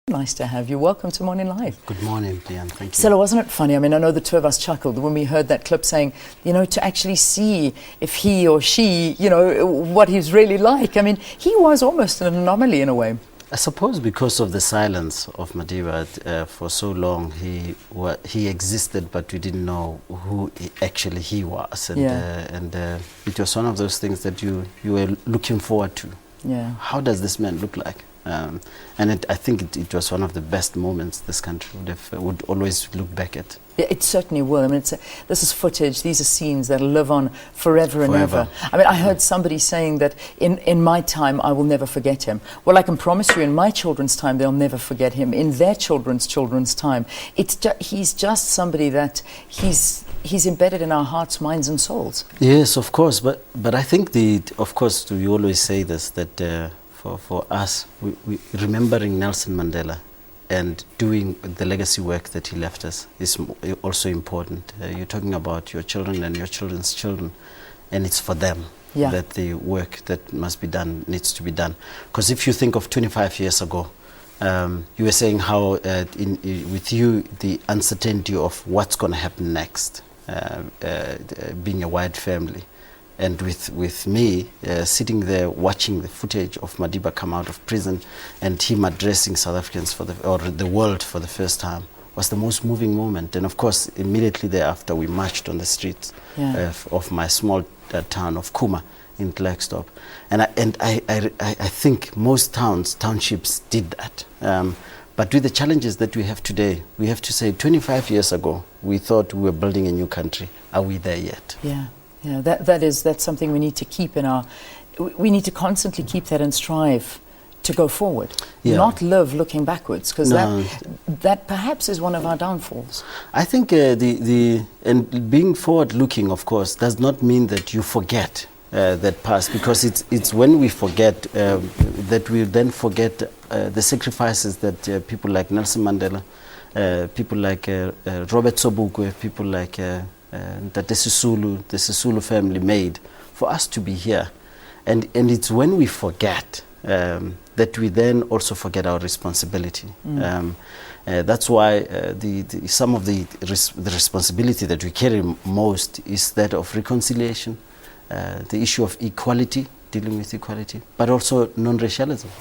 Nice to have you. Welcome to Morning Live. Good morning, Diane. Thank you. Sello, wasn't it funny? I mean, I know the two of us chuckled when we heard that clip saying, you know, to actually see if he or she, you know, what he's really like. I mean, he was almost an anomaly in a way. I suppose because of the silence of Madiba for so long, he existed, but we didn't know who he was. And, it was one of those things that you were looking forward to. Yeah. How does this man look like? I think it was one of the best moments this country would always look back at. Yeah, it certainly will. I mean, this is footage. These are scenes that live on forever and ever. I mean, I heard somebody saying that in my time, I will never forget him. Well, I can promise you, in my children's time, they'll never forget him. In their children's time, he's just somebody that he's embedded in our hearts, minds, and souls. Yes, of course. But I think of course, we always say this that. For us, we remembering Nelson Mandela and doing the legacy work that he left us is also important. You're talking about your children and your children's children, and it's for them that the work that must be done needs to be done. Because if you think of 25 years ago, you were saying how with you the uncertainty of what's going to happen next, being a white family. And with me sitting there watching the footage of Madiba come out of prison and him addressing South Africans or the world for the first time was the most moving moment. And of course, immediately thereafter, we marched on the streets of my small town of Kuma in Klerksdorp. And I think most townships did that. But with the challenges that we have today, we have to say 25 years ago, we thought we were building a new country. Are we there yet? Yeah. Yeah, that's something we need to keep we need to constantly keep that and strive to go forward, not live looking backwards, because that perhaps is one of our downfalls. I think and being forward-looking, of course, does not mean that you forget that past, because it's when we forget that we then forget the sacrifices that people like Nelson Mandela, people like Robert Sobukwe, people like that the Sisulu family made for us to be here. And it's when we forget that we then also forget our responsibility. That's why some of the responsibility that we carry most is that of reconciliation, the issue of equality, dealing with equality, but also non-racialism.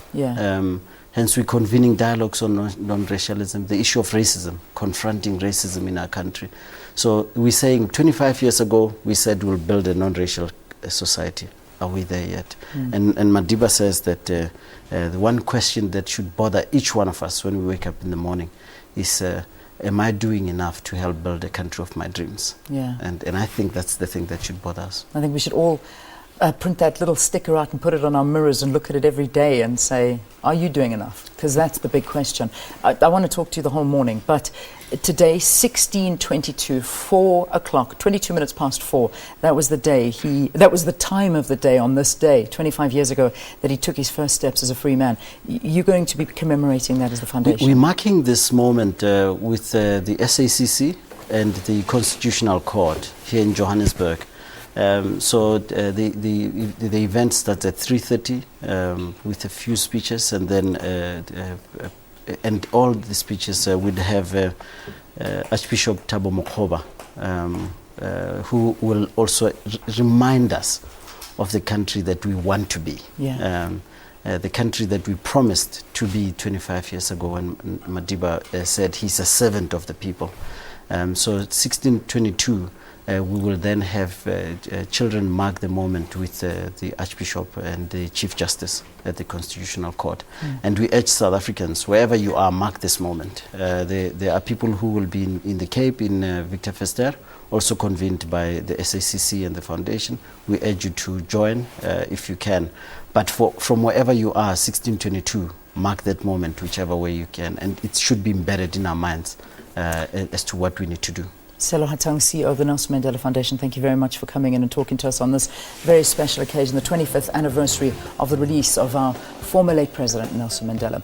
Hence, we're convening dialogues on non-racialism, the issue of racism, confronting racism in our country. So we're saying 25 years ago, we said we'll build a non-racial society. Are we there yet? And Madiba says that the one question that should bother each one of us when we wake up in the morning is, am I doing enough to help build a country of my dreams? And I think that's the thing that should bother us. I think we should all print that little sticker out and put it on our mirrors and look at it every day and say, are you doing enough? Because that's the big question. I want to talk to you the whole morning, but today, 16:22, 4 o'clock, 22 minutes past 4, that was the day that was the time of the day on this day, 25 years ago, that he took his first steps as a free man. You're going to be commemorating that as the foundation? We're marking this moment with the SACC and the Constitutional Court here in Johannesburg. So the event starts at 3:30 with a few speeches, and then and all the speeches would have Archbishop Thabo Makgoba, who will also remind us of the country that we want to be, the country that we promised to be 25 years ago when Madiba said he's a servant of the people. So 1622. We will then have children mark the moment with the Archbishop and the Chief Justice at the Constitutional Court. And we urge South Africans, wherever you are, mark this moment. There are people who will be in the Cape, in Victor Verster, also convened by the SACC and the Foundation. We urge you to join if you can. But from wherever you are, 1622, mark that moment whichever way you can. And it should be embedded in our minds as to what we need to do. Sello Hatang, CEO of the Nelson Mandela Foundation, thank you very much for coming in and talking to us on this very special occasion, the 25th anniversary of the release of our former late President, Nelson Mandela.